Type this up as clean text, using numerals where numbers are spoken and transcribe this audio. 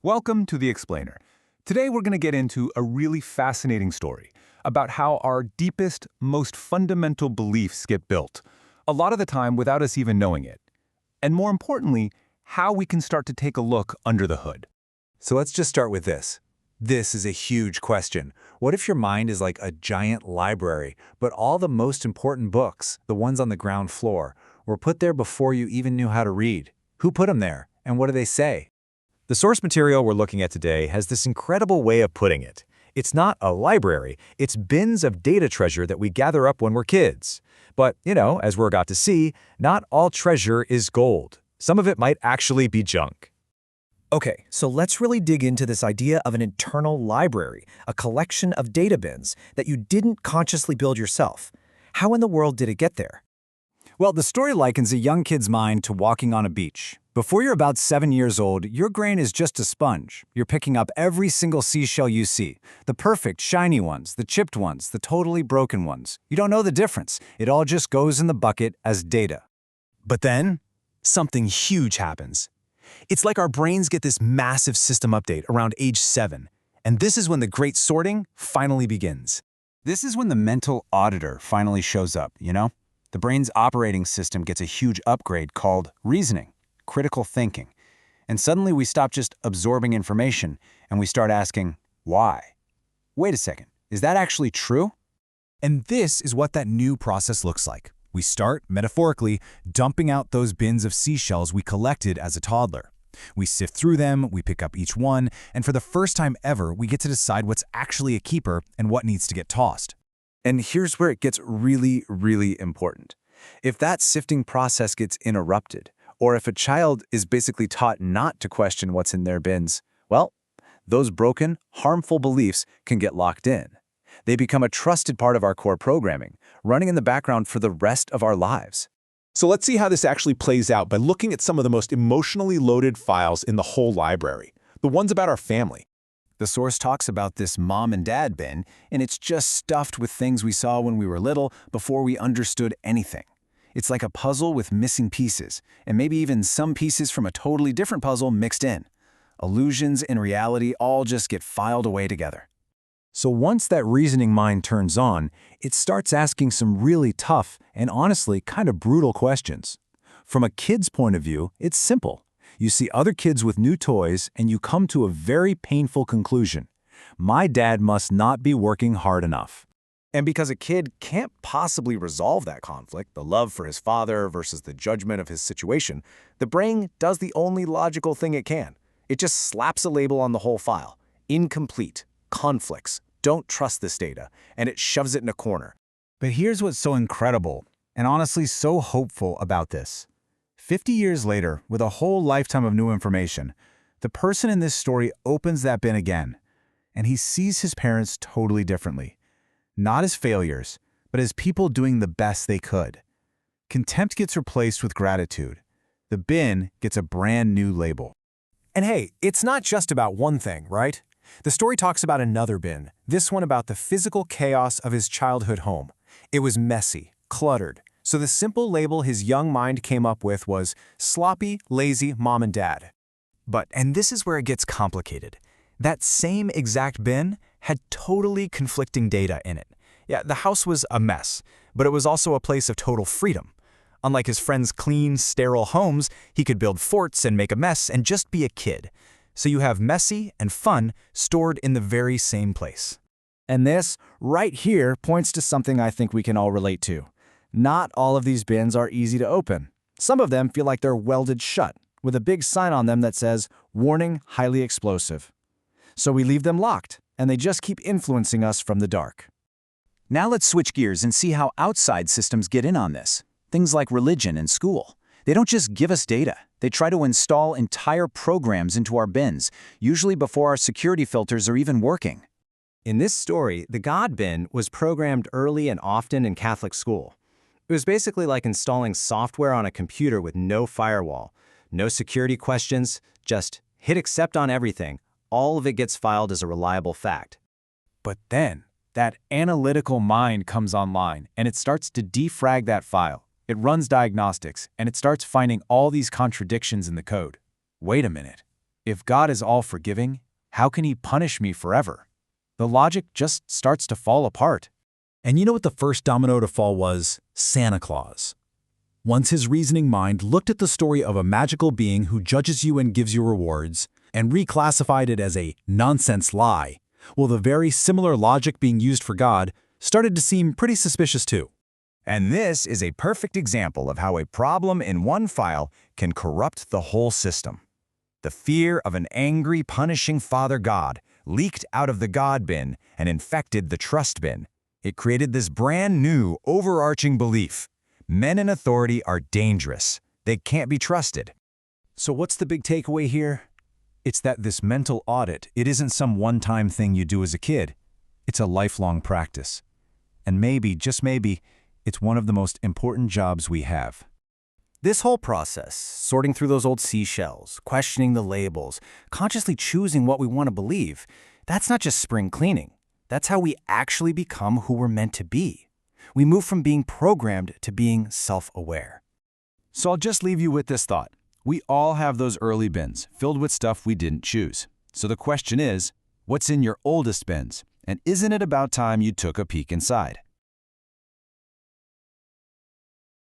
Welcome to The Explainer. Today we're going to get into a really fascinating story about how our deepest, most fundamental beliefs get built, a lot of the time without us even knowing it. And more importantly, how we can start to take a look under the hood. So let's just start with this. This is a huge question. What if your mind is like a giant library, but all the most important books, the ones on the ground floor, were put there before you even knew how to read? Who put them there, and what do they say? The source material we're looking at today has this incredible way of putting it. It's not a library, it's bins of data treasure that we gather up when we're kids. But, as we're about to see, not all treasure is gold. Some of it might actually be junk. Okay, so let's really dig into this idea of an internal library, a collection of data bins that you didn't consciously build yourself. How in the world did it get there? Well, the story likens a young kid's mind to walking on a beach. Before you're about 7 years old, your brain is just a sponge. You're picking up every single seashell you see. The perfect, shiny ones, the chipped ones, the totally broken ones. You don't know the difference. It all just goes in the bucket as data. But then, something huge happens. It's like our brains get this massive system update around age 7. And this is when the great sorting finally begins. This is when the mental auditor finally shows up, The brain's operating system gets a huge upgrade called reasoning, critical thinking. And suddenly we stop just absorbing information and we start asking, why? Wait a second, is that actually true? And this is what that new process looks like. We start, metaphorically, dumping out those bins of seashells we collected as a toddler. We sift through them, we pick up each one, and for the first time ever, we get to decide what's actually a keeper and what needs to get tossed. And here's where it gets really, really important. If that sifting process gets interrupted, or if a child is basically taught not to question what's in their bins, well, those broken, harmful beliefs can get locked in. They become a trusted part of our core programming, running in the background for the rest of our lives. So let's see how this actually plays out by looking at some of the most emotionally loaded files in the whole library, the ones about our family. The source talks about this mom and dad bin, and it's just stuffed with things we saw when we were little before we understood anything. It's like a puzzle with missing pieces, and maybe even some pieces from a totally different puzzle mixed in. Illusions and reality all just get filed away together. So once that reasoning mind turns on, it starts asking some really tough and honestly kind of brutal questions. From a kid's point of view, it's simple. You see other kids with new toys and you come to a very painful conclusion. My dad must not be working hard enough. And because a kid can't possibly resolve that conflict, the love for his father versus the judgment of his situation, the brain does the only logical thing it can. It just slaps a label on the whole file. Incomplete. Conflicts. Don't trust this data. And it shoves it in a corner. But here's what's so incredible, and honestly so hopeful about this. 50 years later, with a whole lifetime of new information, the person in this story opens that bin again, and he sees his parents totally differently. Not as failures, but as people doing the best they could. Contempt gets replaced with gratitude. The bin gets a brand new label. And hey, it's not just about one thing, right? The story talks about another bin, this one about the physical chaos of his childhood home. It was messy, cluttered, so the simple label his young mind came up with was sloppy, lazy mom and dad. But, and this is where it gets complicated, that same exact bin had totally conflicting data in it. Yeah, the house was a mess, but it was also a place of total freedom. Unlike his friend's clean, sterile homes, he could build forts and make a mess and just be a kid. So you have messy and fun stored in the very same place. And this, right here, points to something I think we can all relate to. Not all of these bins are easy to open. Some of them feel like they're welded shut, with a big sign on them that says, "Warning, highly explosive." So we leave them locked, and they just keep influencing us from the dark. Now let's switch gears and see how outside systems get in on this. Things like religion and school. They don't just give us data. They try to install entire programs into our bins, usually before our security filters are even working. In this story, the God bin was programmed early and often in Catholic school. It was basically like installing software on a computer with no firewall, no security questions, just hit accept on everything. All of it gets filed as a reliable fact. But then, that analytical mind comes online, and it starts to defrag that file. It runs diagnostics, and it starts finding all these contradictions in the code. Wait a minute. If God is all-forgiving, how can he punish me forever? The logic just starts to fall apart. And you know what the first domino to fall was? Santa Claus. Once his reasoning mind looked at the story of a magical being who judges you and gives you rewards, and reclassified it as a nonsense lie, well, the very similar logic being used for God started to seem pretty suspicious too. And this is a perfect example of how a problem in one file can corrupt the whole system. The fear of an angry, punishing Father God leaked out of the God bin and infected the trust bin. It created this brand new, overarching belief. Men in authority are dangerous. They can't be trusted. So what's the big takeaway here? It's that this mental audit, it isn't some one-time thing you do as a kid. It's a lifelong practice. And maybe, just maybe, it's one of the most important jobs we have. This whole process, sorting through those old seashells, questioning the labels, consciously choosing what we want to believe, that's not just spring cleaning. That's how we actually become who we're meant to be. We move from being programmed to being self-aware. So I'll just leave you with this thought. We all have those early bins filled with stuff we didn't choose. So the question is, what's in your oldest bins? And isn't it about time you took a peek inside?